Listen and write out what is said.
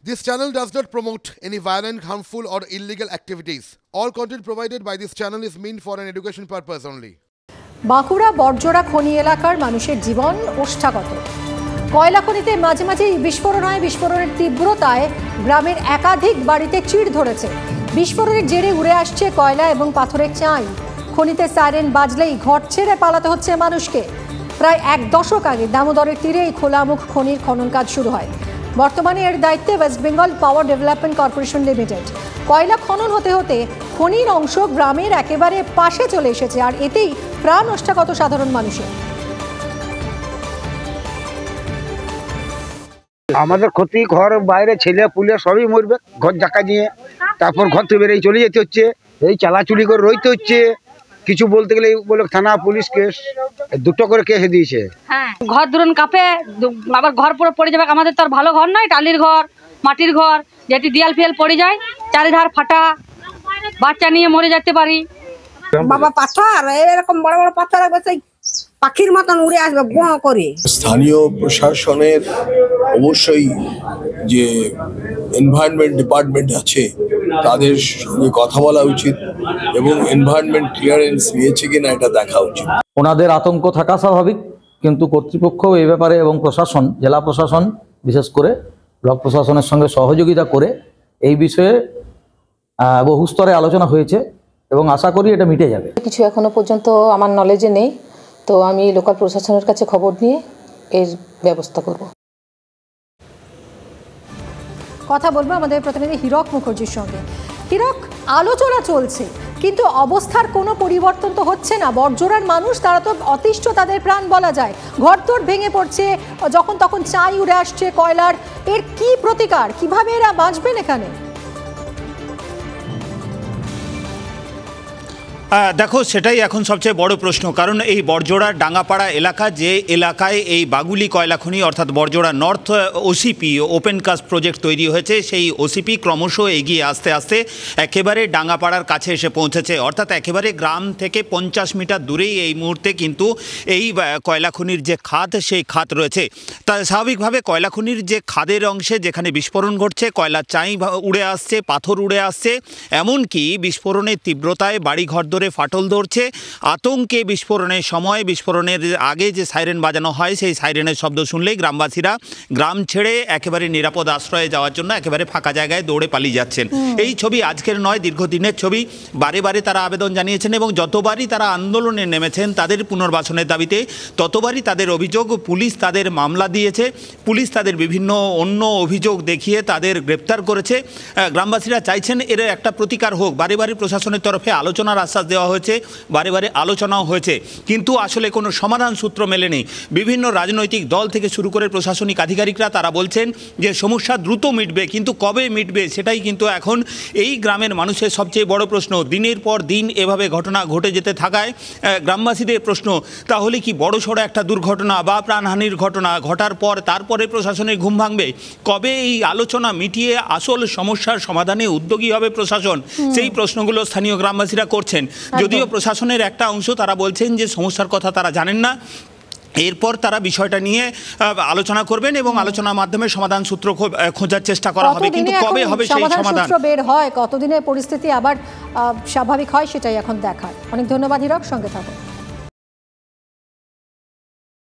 This channel does not promote any violent, harmful, or illegal activities. All content provided by this channel is meant for an education purpose only. Bankura Barjora খনি এলাকার মানুষের জীবন ওষ্ঠাগত। কয়লা খনিতে মাঝে মাঝেই বিস্ফোরণ হয়। বিস্ফোরণের তীব্রতায় গ্রামের একাধিক বাড়িতে চিড় ধরেছে। বিস্ফোরণের জেরে উড়ে আসছে কয়লা এবং পাথরের চাই। খনিতে সাইরেন বাজলেই ঘর ছেড়ে পালাতে হচ্ছে মানুষকে। প্রায় এক দশক আগে দামোদরের তীরে এই খোলামুখ খনির খনন কাজ শুরু হয়। বর্তমানে এর দায়িত্বে West Bengal power development corporation limited. কয়লা খনন হতে হতে খনির অংশ গ্রামের একেবারে পাশে চলে এসেছে, আর এতেই প্রাণ ওষ্ঠাগত সাধারণ মানুষের। আমাদের ক্ষতি, ঘর বাইরে ছেলে পুলে সবই মরবে, ঘর জায়গা নিয়ে। তারপর ঘর থেকে বেরিয়ে চলে যেতে হচ্ছে, এই চালাচুলি করে রইতে হচ্ছে। কিছু বলতে গেলে বলে থানা পুলিশ কেস, দুটো করে কেস দিয়েছে। হ্যাঁ, ঘর ধরুন কাঁপে, আবার ঘর পুরো পড়ে যাবে। আমাদের তো আর ভালো ঘর নয়, টালির ঘর, মাটির ঘর, যেটি দেয়াল ফিয়াল পড়ে যায়, চারিধার ফাটা, বাচ্চা নিয়ে মরে যেতে পারি। বাবা পাথর এরকম বড় বড় পাথর সেই পাখির মতন উড়ে আসবে গোঁ করে। স্থানীয় প্রশাসনের অবশ্যই যে এনভায়রনমেন্ট ডিপার্টমেন্ট আছে তাদের সঙ্গে কথা বলা উচিত এবং এনভায়রনমেন্ট ক্লিয়ারেন্স নিয়েছে কিনা এটা দেখা উচিত। ওনাদের আতঙ্ক থাকা স্বাভাবিক, কিন্তু কর্তৃপক্ষ এই ব্যাপারে এবং প্রশাসন, জেলা প্রশাসন বিশেষ করে ব্লক প্রশাসনের সঙ্গে সহযোগিতা করে এই বিষয়ে বহু স্তরে আলোচনা হয়েছে এবং আশা করি এটা মিটে যাবে। কিছু এখনো পর্যন্ত আমার নলেজে নেই, তো আমি লোকাল প্রশাসনের কাছে খবর নিয়ে এর ব্যবস্থা করব। কথা বলবো আমাদের প্রতিনিধি হীরক মুখার্জির সঙ্গে। হীরক, আলোচনা চলছে কিন্তু অবস্থার কোনো পরিবর্তন তো হচ্ছে না। বড়জোড়ার মানুষ, তারা তো অতিষ্ঠ, তাদের প্রাণ বলা যায়। ঘরদোর ভেঙে পড়ছে, যখন তখন চাই উড়ে আসছে কয়লার। এর কি প্রতিকার, কিভাবে এরা বাঁচবেন এখানে? দেখো, সেটাই এখন সবচেয়ে বড় প্রশ্ন। কারণ এই বড়জোড়ার ডাঙ্গাপাড়া এলাকা, যে এলাকায় এই বাগুলি কয়লা খনি অর্থাৎ Barjora north OCP open cast project তৈরি হয়েছে, সেই ওসিপি ক্রমশ এগিয়ে আস্তে আস্তে একেবারে ডাঙ্গাপাড়ার কাছে এসে পৌঁছেছে। অর্থাৎ একেবারে গ্রাম থেকে 50 মিটার দূরেই এই মুহূর্তে কিন্তু এই কয়লা খনির যে খাদ, সেই খাদ রয়েছে। তা স্বাভাবিকভাবে কয়লা খনির যে খাদের অংশে যেখানে বিস্ফোরণ ঘটছে, কয়লার চাই উড়ে আসছে, পাথর উড়ে আসছে, এমনকি বিস্ফোরণের তীব্রতায় বাড়িঘর ফাটল ধরছে। আতঙ্কে বিস্ফোরণের সময়, বিস্ফোরণের আগে যে সাইরেন বাজানো হয়, সেই সাইরেনের শব্দ শুনলেই গ্রামবাসীরা গ্রাম ছেড়ে একেবারে নিরাপদ আশ্রয়ে যাওয়ার জন্য একেবারে ফাঁকা জায়গায় দৌড়ে পালিয়ে যাচ্ছেন। এই ছবি আজকের নয়, দীর্ঘদিনের ছবি। বারে বারে তারা আবেদন জানিয়েছেন এবং যতবারই তারা আন্দোলনে নেমেছেন তাদের পুনর্বাসনের দাবিতে, ততবারই তাদের অভিযোগ, পুলিশ তাদের মামলা দিয়েছে, পুলিশ তাদের বিভিন্ন অন্য অভিযোগ দেখিয়ে তাদের গ্রেপ্তার করেছে। গ্রামবাসীরা চাইছেন এর একটা প্রতিকার হোক। বারে বারে প্রশাসনের তরফে আলোচনার আশ্বাস দেওয়া হয়েছে, বারে বারে আলোচনাও হয়েছে, কিন্তু আসলে কোনো সমাধান সূত্র মেলেনি। বিভিন্ন রাজনৈতিক দল থেকে শুরু করে প্রশাসনিক আধিকারিকরা তারা বলছেন যে সমস্যা দ্রুত মিটবে, কিন্তু কবে মিটবে সেটাই কিন্তু এখন এই গ্রামের মানুষের সবচেয়ে বড় প্রশ্ন। দিনের পর দিন এভাবে ঘটনা ঘটে যেতে থাকায় গ্রামবাসীদের প্রশ্ন, তাহলে কি বড়সড় একটা দুর্ঘটনা বা প্রাণহানির ঘটনা ঘটার পর তারপরে প্রশাসনের ঘুম ভাঙবে? কবে এই আলোচনা মিটিয়ে আসল সমস্যার সমাধানে উদ্যোগী হবে প্রশাসন? সেই প্রশ্নগুলো স্থানীয় গ্রামবাসীরা করছেন। যদিও প্রশাসনের একটা অংশ তারা বলছেন যে সমস্যার কথা তারা জানেন না, এরপর তারা বিষয়টা নিয়ে আলোচনা করবেন এবং আলোচনার মাধ্যমে সমাধান সূত্র খোঁজার চেষ্টা করা হবে। কিন্তু কবে হবে সেই সমাধান বের হয়, কতদিনে পরিস্থিতি আবার স্বাভাবিক হয়, সেটাই এখন দেখার। অনেক ধন্যবাদ হীরক, সঙ্গে থাকুন।